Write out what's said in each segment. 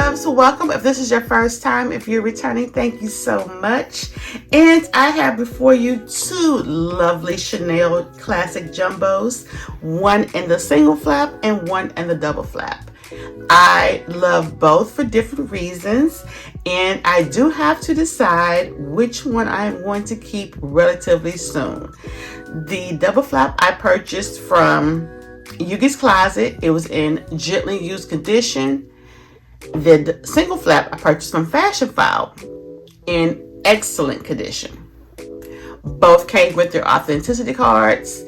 loves, welcome. If this is your first time, if you're returning, thank you so much. And I have before you two lovely Chanel classic jumbos, one in the single flap and one in the double flap. I love both for different reasons, and I do have to decide which one I'm going to keep relatively soon. The double flap I purchased from YOOGI'S Closet. It was in gently used condition. The single flap I purchased from FASHIONPHILE in excellent condition. Both came with their authenticity cards,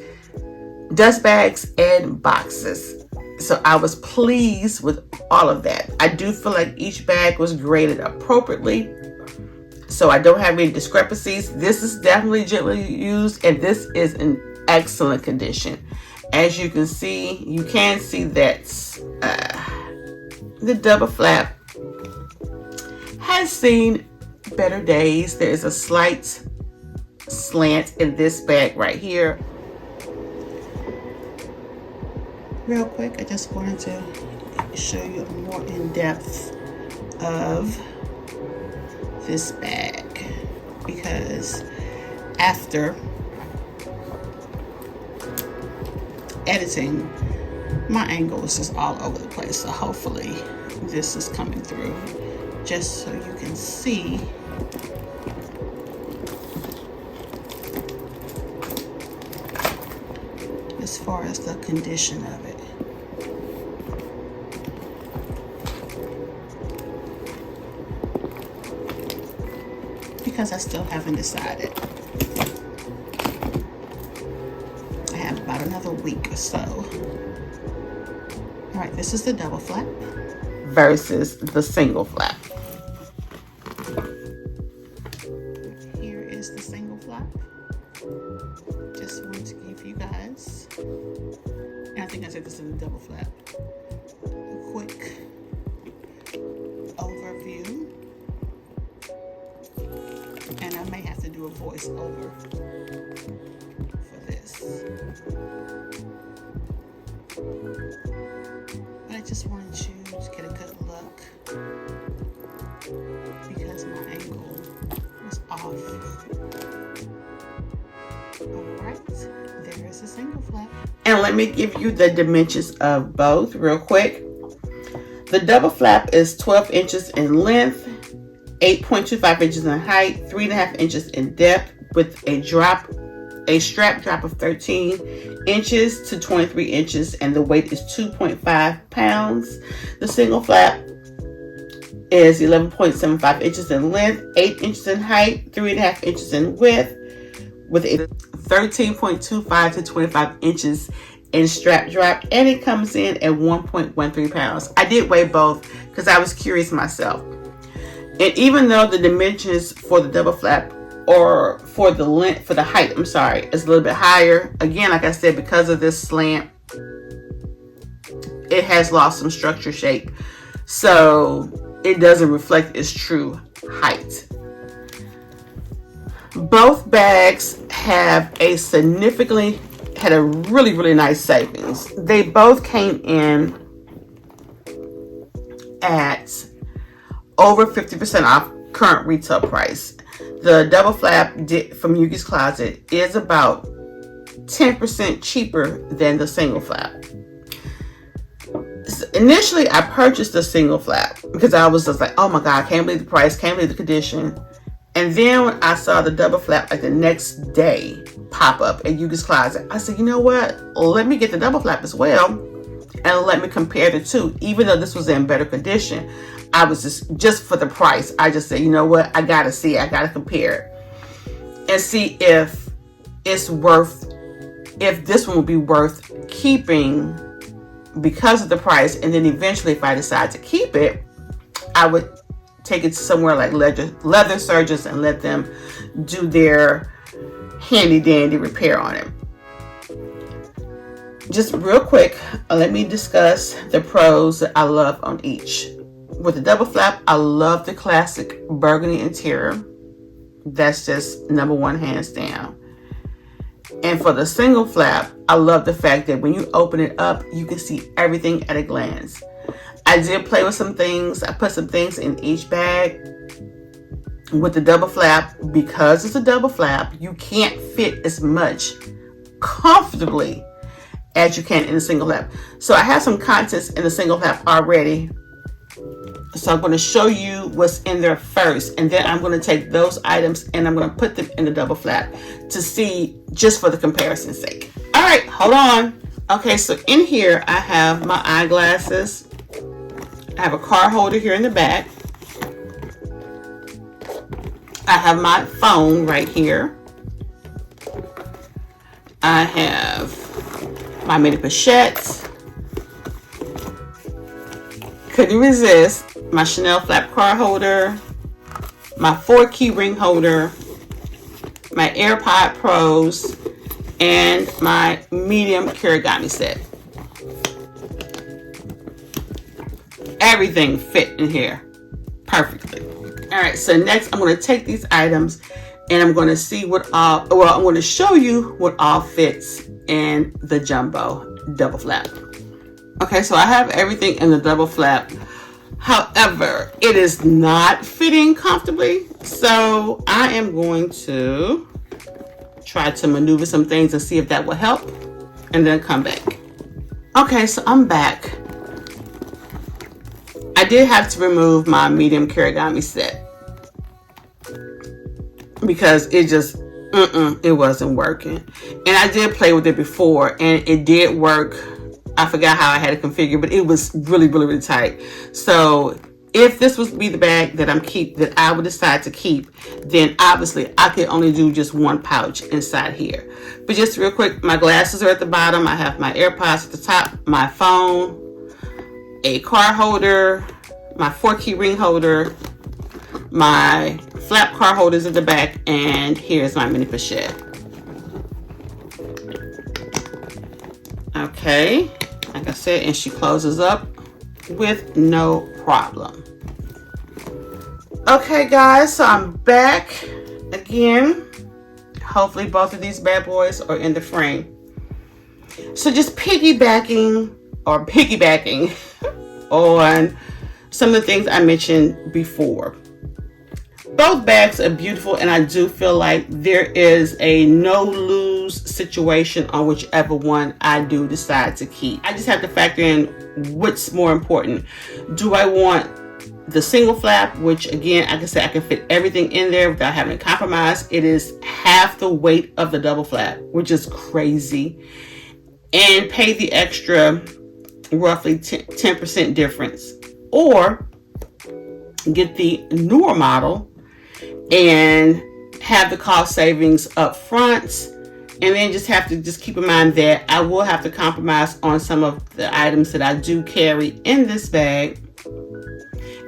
dust bags, and boxes. So I was pleased with all of that. I do feel like each bag was graded appropriately, so I don't have any discrepancies. This is definitely gently used, and this is in excellent condition. As you can see that the double flap has seen better days. There is a slight slant in this bag right here. Real quick, I just wanted to show you more in depth of this bag, because after editing, my angle was just all over the place, so hopefully this is coming through just so you can see as far as the condition of it. Because I still haven't decided. I have about another week or so. All right, this is the double flap versus the single flap. Here is the single flap. Just wanted to give you guys, and I think I said this is the double flap, a quick overview. And I may have to do a voiceover for this. But I just wanted you to get a good look, because my angle was off. Alright, there is a single flap. And let me give you the dimensions of both real quick. The double flap is 12 inches in length, 8.25 inches in height, 3.5 inches in depth, with a strap drop of 13 inches to 23 inches, and the weight is 2.5 pounds. The single flap is 11.75 inches in length, 8 inches in height, 3.5 inches in width, with a 13.25 to 25 inches in strap drop, and it comes in at 1.13 pounds. I did weigh both because I was curious myself. And even though the dimensions for the double flap, or for the length, for the height, is a little bit higher. Again, like I said, because of this slant, it has lost some structure shape. So it doesn't reflect its true height. Both bags have had a really, really nice savings. They both came in at over 50% off current retail price. The double flap from YOOGI'S Closet is about 10% cheaper than the single flap. Initially, I purchased the single flap because I was just like, oh my God, I can't believe the price, can't believe the condition. And then when I saw the double flap like the next day pop up at YOOGI'S Closet, I said, you know what? Let me get the double flap as well, and let me compare the two. Even though this was in better condition, I was just for the price, I just said, you know what? I gotta see it. I gotta compare it and see if it's worth, if this one will be worth keeping because of the price. And then eventually, if I decide to keep it, I would take it to somewhere like leather surgeons and let them do their handy dandy repair on it. Just real quick, let me discuss the pros that I love on each. With the double flap, I love the classic burgundy interior. That's just number one, hands down. And for the single flap, I love the fact that when you open it up, you can see everything at a glance. I did play with some things. I put some things in each bag with the double flap. Because it's a double flap, you can't fit as much comfortably as you can in a single flap. So I have some contents in the single flap already. So I'm going to show you what's in there first, and then I'm going to take those items and I'm going to put them in the double flap to see, just for the comparison's sake. All right, hold on. Okay, so in here I have my eyeglasses. I have a card holder here in the back. I have my phone right here. I have my mini pochettes. Couldn't resist. My Chanel flap card holder. My 4-key ring holder. My AirPod Pros. And my medium Kirigami set. Everything fit in here perfectly. All right, so next I'm going to take these items and I'm going to see what all, well, I'm going to show you what all fits in the jumbo double flap. Okay, so I have everything in the double flap. However, it is not fitting comfortably. So I am going to try to maneuver some things and see if that will help, and then come back. Okay, so I'm back. I did have to remove my medium Kirigami set because it just, it wasn't working. And I did play with it before and it did work. I forgot how I had it configured, but it was really, really, really tight. So if this was be the bag that that I would decide to keep, then obviously I could only do just one pouch inside here. But just real quick, my glasses are at the bottom. I have my AirPods at the top, my phone, a card holder, my 4-key ring holder, my flap card holders at the back, and here's my mini pochette. Okay, like I said, and she closes up with no problem. Okay guys, so I'm back again. Hopefully both of these bad boys are in the frame. So just piggybacking on some of the things I mentioned before. Both bags are beautiful, and I do feel like there is a no-lose situation on whichever one I do decide to keep. I just have to factor in what's more important. Do I want the single flap, which again, like I said, I can fit everything in there without having to compromise. It is half the weight of the double flap, which is crazy, and pay the extra roughly 10% difference, or get the newer model and have the cost savings up front, and then just have to keep in mind that I will have to compromise on some of the items that I do carry in this bag,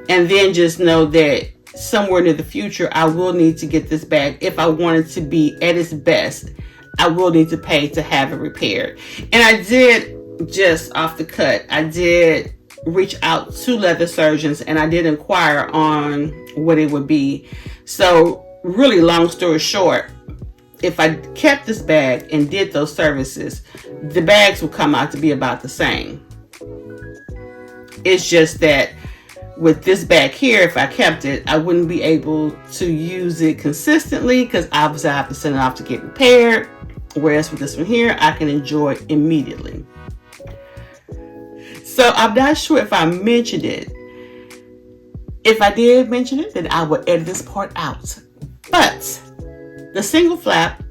and then just know that somewhere near the future I will need to get this bag. If I want it to be at its best, I will need to pay to have it repaired. And I did, just off the cut, I did reach out to leather surgeons and I did inquire on what it would be. So really, long story short, if I kept this bag and did those services, the bags will come out to be about the same. It's just that with this bag here, if I kept it, I wouldn't be able to use it consistently because obviously I have to send it off to get repaired. Whereas with this one here, I can enjoy immediately. So I'm not sure if I mentioned it. If I did mention it, then I would edit this part out. But the single flap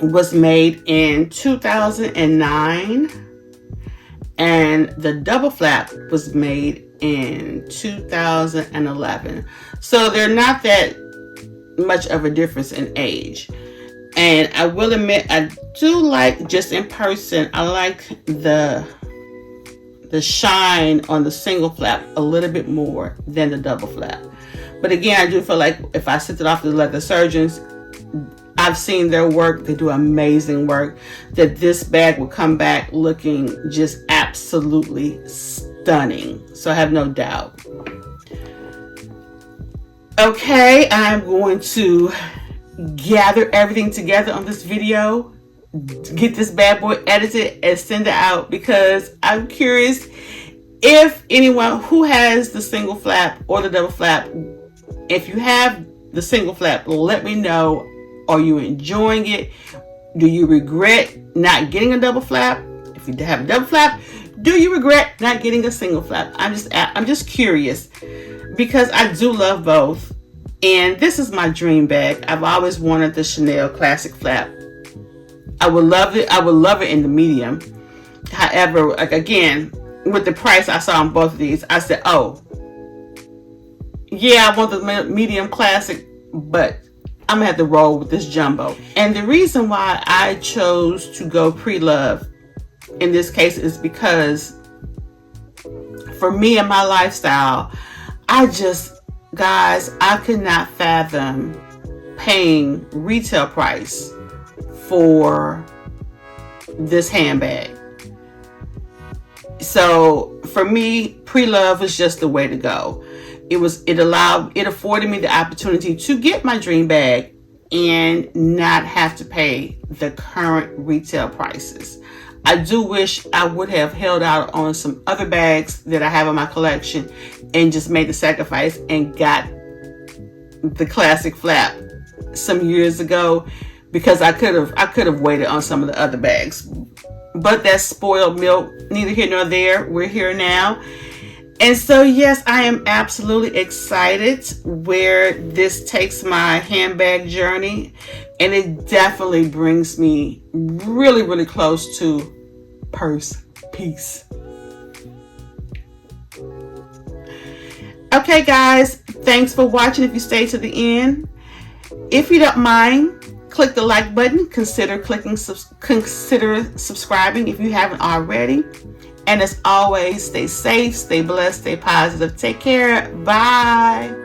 was made in 2009 and the double flap was made in 2011. So they're not that much of a difference in age. And I will admit, I do like, just in person, I like the shine on the single flap a little bit more than the double flap. But again, I do feel like if I sent it off to the leather surgeons, I've seen their work, they do amazing work, that this bag will come back looking just absolutely stunning. So I have no doubt. Okay, I'm going to gather everything together on this video, get this bad boy edited and send it out, because I'm curious If anyone who has the single flap or the double flap, if you have the single flap, let me know. Are you enjoying it? Do you regret not getting a double flap? If you have a double flap, do you regret not getting a single flap? I'm just curious, because I do love both. And this is my dream bag. I've always wanted the Chanel classic flap. I would love it. I would love it in the medium. However, like, again, with the price I saw on both of these, I said, oh, yeah, I want the medium classic, but I'm gonna have to roll with this jumbo. And the reason why I chose to go pre-love in this case is because for me and my lifestyle, guys, I could not fathom paying retail price for this handbag. So for me, pre-love was just the way to go. It afforded me the opportunity to get my dream bag and not have to pay the current retail prices. I do wish I would have held out on some other bags that I have in my collection and just made the sacrifice and got the classic flap some years ago, because I could have waited on some of the other bags. But that's spoiled milk, neither here nor there. We're here now. And so, yes, I am absolutely excited where this takes my handbag journey. And it definitely brings me really, really close to purse peace. Okay, guys, thanks for watching. If you stay to the end, if you don't mind, click the like button. Consider subscribing if you haven't already. And as always, stay safe, stay blessed, stay positive. Take care. Bye.